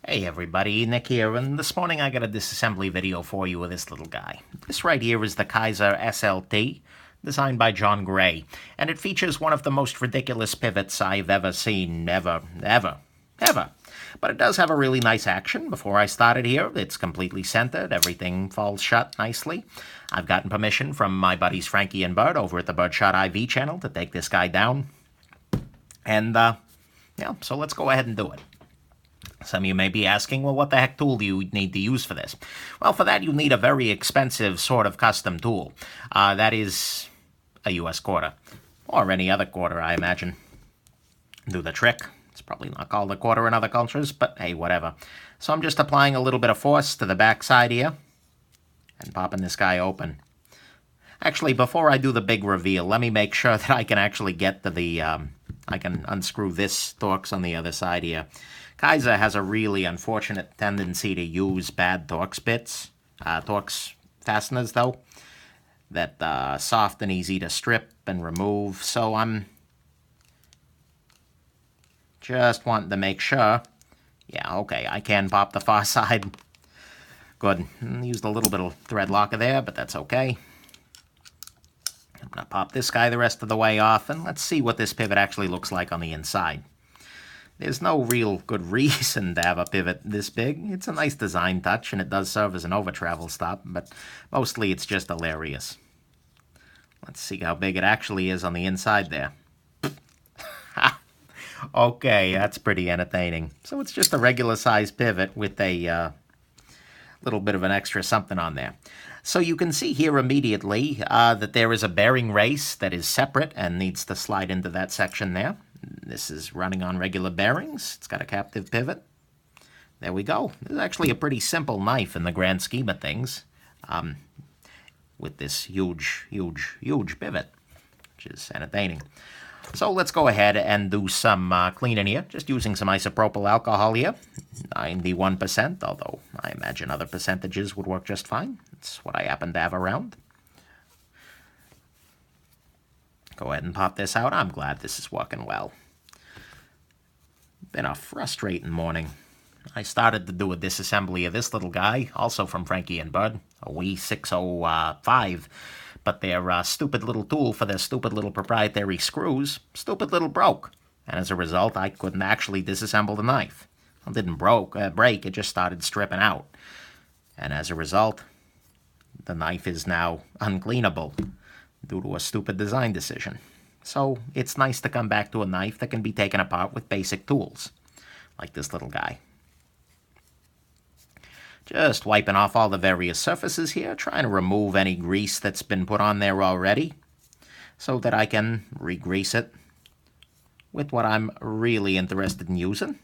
Hey everybody, Nick here, and this morning I got a disassembly video for you of this little guy. This right here is the Kizer S.L.T, designed by John Gray, and it features one of the most ridiculous pivots I've ever seen, ever. But it does have a really nice action. Before I started here, it's completely centered, everything falls shut nicely. I've gotten permission from my buddies Frankie and Bud over at the Birdshot IV channel to take this guy down. And, yeah, so let's go ahead and do it. Some of you may be asking, well, what the heck tool do you need to use for this? Well, for that, you need a very expensive sort of custom tool. That is a US quarter, or any other quarter, I imagine. Do the trick. It's probably not called a quarter in other cultures, but hey, whatever. So I'm just applying a little bit of force to the back side here, and popping this guy open. Actually, before I do the big reveal, let me make sure that I can actually get to the, I can unscrew this Torx on the other side here. Kizer has a really unfortunate tendency to use bad Torx bits, Torx fasteners though, that soft and easy to strip and remove, so I'm just wanting to make sure. Yeah, okay, I can pop the far side. Good. Used a little bit of thread locker there, but that's okay. I'm going to pop this guy the rest of the way off, and let's see what this pivot actually looks like on the inside. There's no real good reason to have a pivot this big. It's a nice design touch, and it does serve as an over-travel stop, but mostly it's just hilarious. Let's see how big it actually is on the inside there. Okay, that's pretty entertaining. So it's just a regular-sized pivot with a little bit of an extra something on there. So you can see here immediately that there is a bearing race that is separate and needs to slide into that section there. This is running on regular bearings. It's got a captive pivot. There we go. This is actually a pretty simple knife in the grand scheme of things, with this huge pivot, which is entertaining. So let's go ahead and do some cleaning here, just using some isopropyl alcohol here, 91%, although I imagine other percentages would work just fine. That's what I happen to have around. Go ahead and pop this out. I'm glad this is working well. Been a frustrating morning. I started to do a disassembly of this little guy, also from Frankie and Bud, a wee 605, but their stupid little tool for their stupid little proprietary screws, stupid little broke. And as a result, I couldn't actually disassemble the knife. It didn't break, it just started stripping out. And as a result, the knife is now uncleanable due to a stupid design decision. So it's nice to come back to a knife that can be taken apart with basic tools, like this little guy. Just wiping off all the various surfaces here, trying to remove any grease that's been put on there already, so that I can re-grease it with what I'm really interested in using.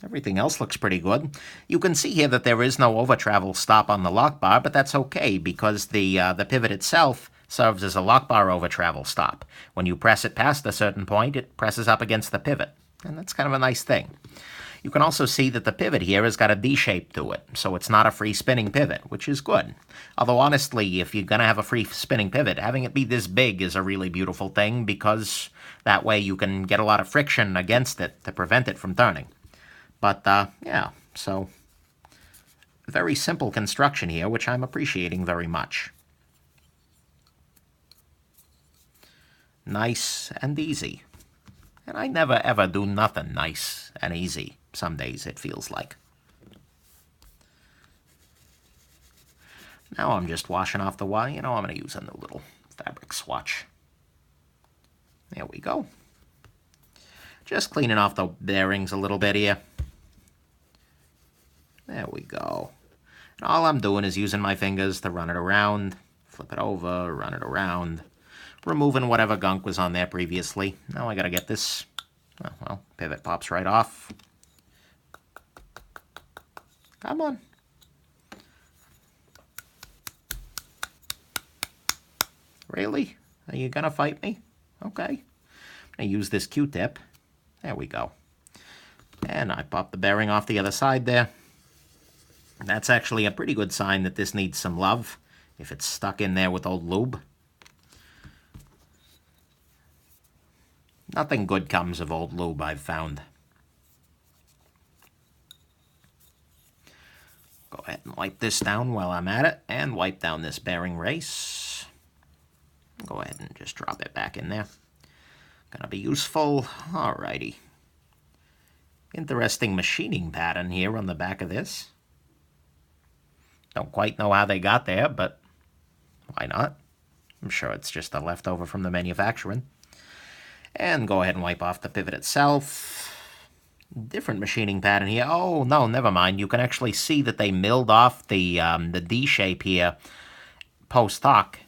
Everything else looks pretty good. You can see here that there is no over-travel stop on the lock bar, but that's okay because the pivot itself serves as a lock bar over-travel stop. When you press it past a certain point, it presses up against the pivot, and that's kind of a nice thing. You can also see that the pivot here has got a D shape to it, so it's not a free spinning pivot, which is good. Although honestly, if you're going to have a free spinning pivot, having it be this big is a really beautiful thing because that way you can get a lot of friction against it to prevent it from turning. But, yeah, so very simple construction here, which I'm appreciating very much. Nice and easy. And I never ever do nothing nice and easy. Some days it feels like. Now I'm just washing off the wire. You know, I'm going to use a new little fabric swatch. There we go. Just cleaning off the bearings a little bit here. There we go. And all I'm doing is using my fingers to run it around, flip it over, run it around, removing whatever gunk was on there previously. Now I gotta get this, well, pivot pops right off. Come on. Really? Are you gonna fight me? Okay. I'm gonna use this Q-tip. There we go. And I pop the bearing off the other side there. That's actually a pretty good sign that this needs some love, if it's stuck in there with old lube. Nothing good comes of old lube, I've found. and wipe this down while I'm at it, and wipe down this bearing race. Go ahead and just drop it back in there. Gonna be useful. Alrighty. Interesting machining pattern here on the back of this. Don't quite know how they got there, but why not? I'm sure it's just a leftover from the manufacturing. And go ahead and wipe off the pivot itself. Different machining pattern here. Oh, no, never mind. You can actually see that they milled off the D shape here post-hoc.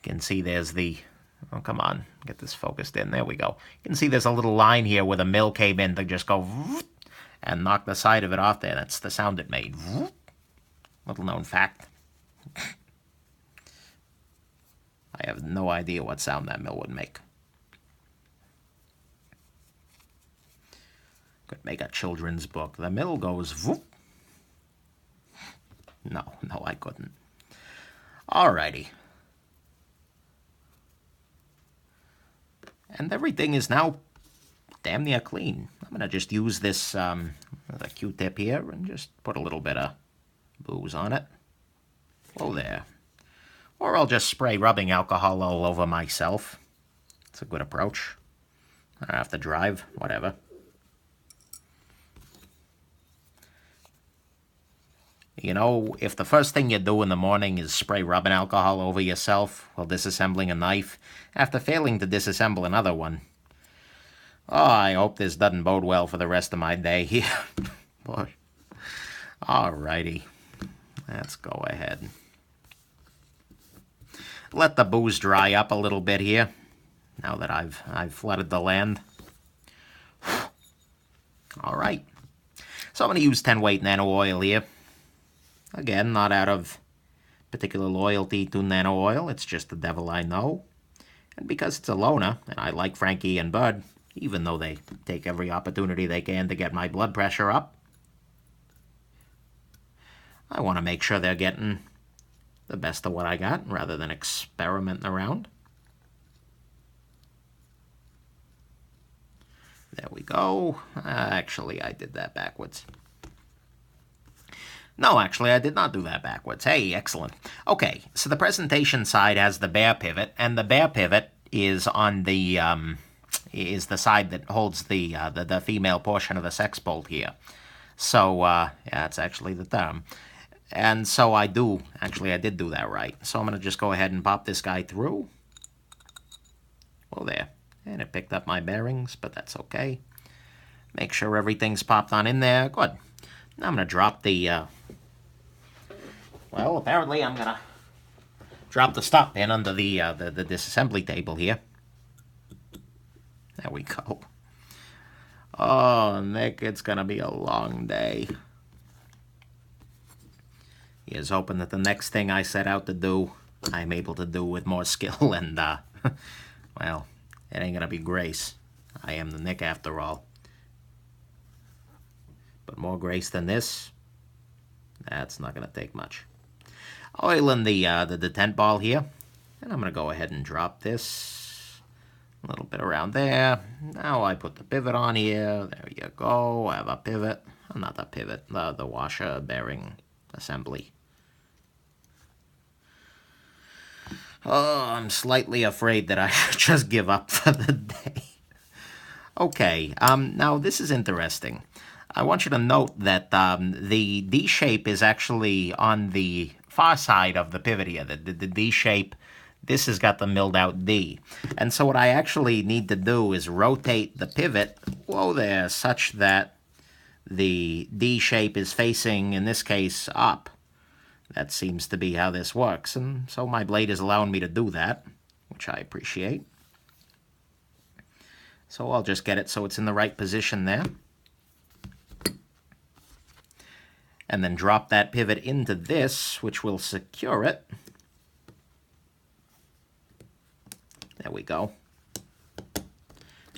You can see there's the... Oh, come on. Get this focused in. There we go. You can see there's a little line here where the mill came in to just go and knock the side of it off there. That's the sound it made. Little known fact. I have no idea what sound that mill would make. Could make a children's book. The mill goes whoop. No, I couldn't. Alrighty. And everything is now damn near clean. I'm going to just use this the Q-tip here and just put a little bit of booze on it. Oh, there. Or I'll just spray rubbing alcohol all over myself. It's a good approach. I don't have to drive, whatever. You know, if the first thing you do in the morning is spray rubbing alcohol over yourself while disassembling a knife, after failing to disassemble another one, oh, I hope this doesn't bode well for the rest of my day here. Boy. Alrighty. Let's go ahead. Let the booze dry up a little bit here, now that I've flooded the land. Alright. So I'm going to use 10 weight nano oil here. Again, not out of particular loyalty to nano oil, it's just the devil I know. And because it's a loner, and I like Frankie and Bud, even though they take every opportunity they can to get my blood pressure up, I want to make sure they're getting the best of what I got, rather than experimenting around. There we go. Actually, I did that backwards. No, actually, I did not do that backwards. Hey, excellent. Okay, so the presentation side has the bare pivot, and the bare pivot is on the side that holds the female portion of the sex bolt here. So, yeah, that's actually the term. And so I did do that right. So I'm going to just go ahead and pop this guy through. Well, there. And it picked up my bearings, but that's okay. Make sure everything's popped on in there. Good. Now I'm going to drop the... well, apparently I'm going to drop the stop pin under the disassembly table here. There we go. Oh, Nick, it's going to be a long day. Here's hoping that the next thing I set out to do, I'm able to do with more skill and, well, it ain't going to be grace. I am the Nick after all. But more grace than this, that's not going to take much. Oiling the detent ball here, and I'm going to go ahead and drop this a little bit around there. Now I put the pivot on here. There you go. I have a pivot. Not the pivot, the washer bearing assembly. Oh, I'm slightly afraid that I should just give up for the day. Okay, now this is interesting. I want you to note that the D shape is actually on the far side of the pivot here. The D shape, this has got the milled out D. And so what I actually need to do is rotate the pivot, whoa there, such that the D shape is facing, in this case, up. That seems to be how this works, and so my blade is allowing me to do that, which I appreciate. So I'll just get it so it's in the right position there. And then drop that pivot into this, which will secure it. There we go.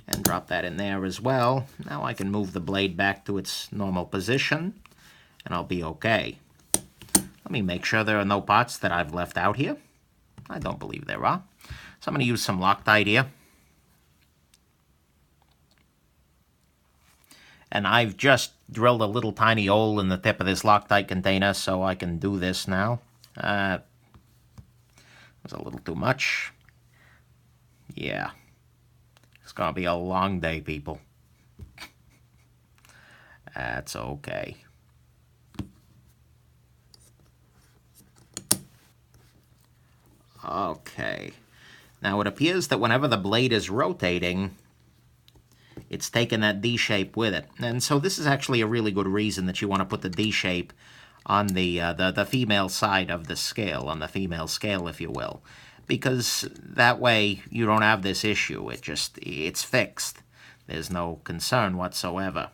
And drop that in there as well. Now I can move the blade back to its normal position, and I'll be okay. Let me make sure there are no parts that I've left out here. I don't believe there are. So I'm going to use some Loctite here. And I've just drilled a little tiny hole in the tip of this Loctite container so I can do this now. It was a little too much. Yeah. It's gonna be a long day, people. That's okay. Okay. Now it appears that whenever the blade is rotating, it's taking that D shape with it. And so this is actually a really good reason that you want to put the D shape on the female side of the scale, on the female scale, if you will. Because that way you don't have this issue. It's fixed. There's no concern whatsoever.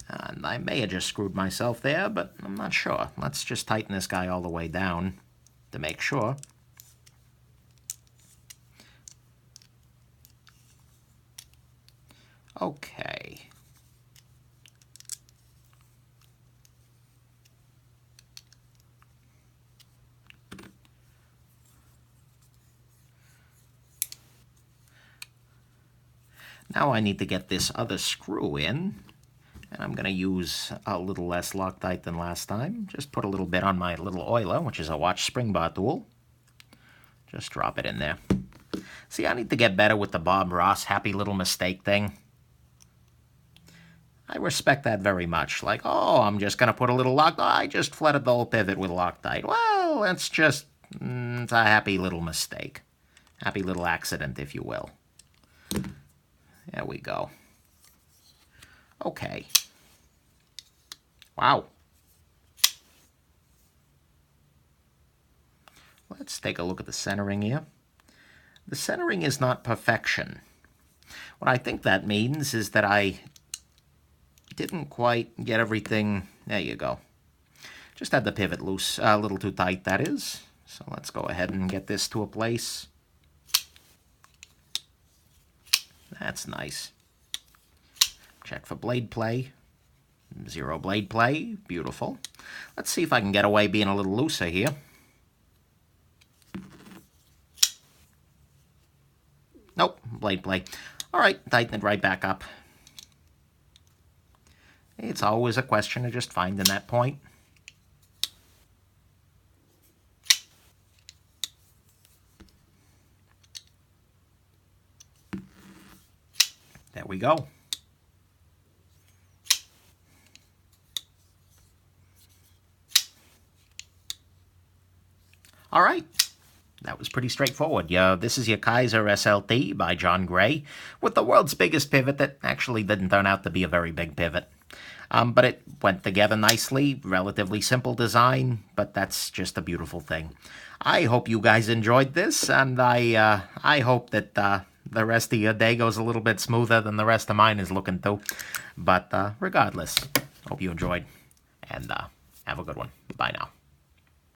And I may have just screwed myself there, but I'm not sure. Let's just tighten this guy all the way down to make sure. Okay. Now I need to get this other screw in. And I'm going to use a little less Loctite than last time. Just put a little bit on my little oiler, which is a watch spring bar tool. Just drop it in there. See, I need to get better with the Bob Ross happy little mistake thing. I respect that very much. Like, oh, I'm just going to put a little Loctite. I just flooded the whole pivot with Loctite. Well, it's just it's a happy little mistake. Happy little accident, if you will. There we go. Okay. Wow. Let's take a look at the centering here. The centering is not perfection. What I think that means is that I didn't quite get everything. There you go. Just had the pivot loose, a little too tight, that is. So let's go ahead and get this to a place. That's nice. Check for blade play. Zero blade play. Beautiful. Let's see if I can get away being a little looser here. Nope, blade play. All right, tighten it right back up. It's always a question of just finding that point. There we go. All right, that was pretty straightforward. This is your Kizer S.L.T. by John Gray, with the world's biggest pivot that actually didn't turn out to be a very big pivot. But it went together nicely, relatively simple design, but that's just a beautiful thing. I hope you guys enjoyed this, and I hope that the rest of your day goes a little bit smoother than the rest of mine is looking to. But regardless, hope you enjoyed, and have a good one. Bye now.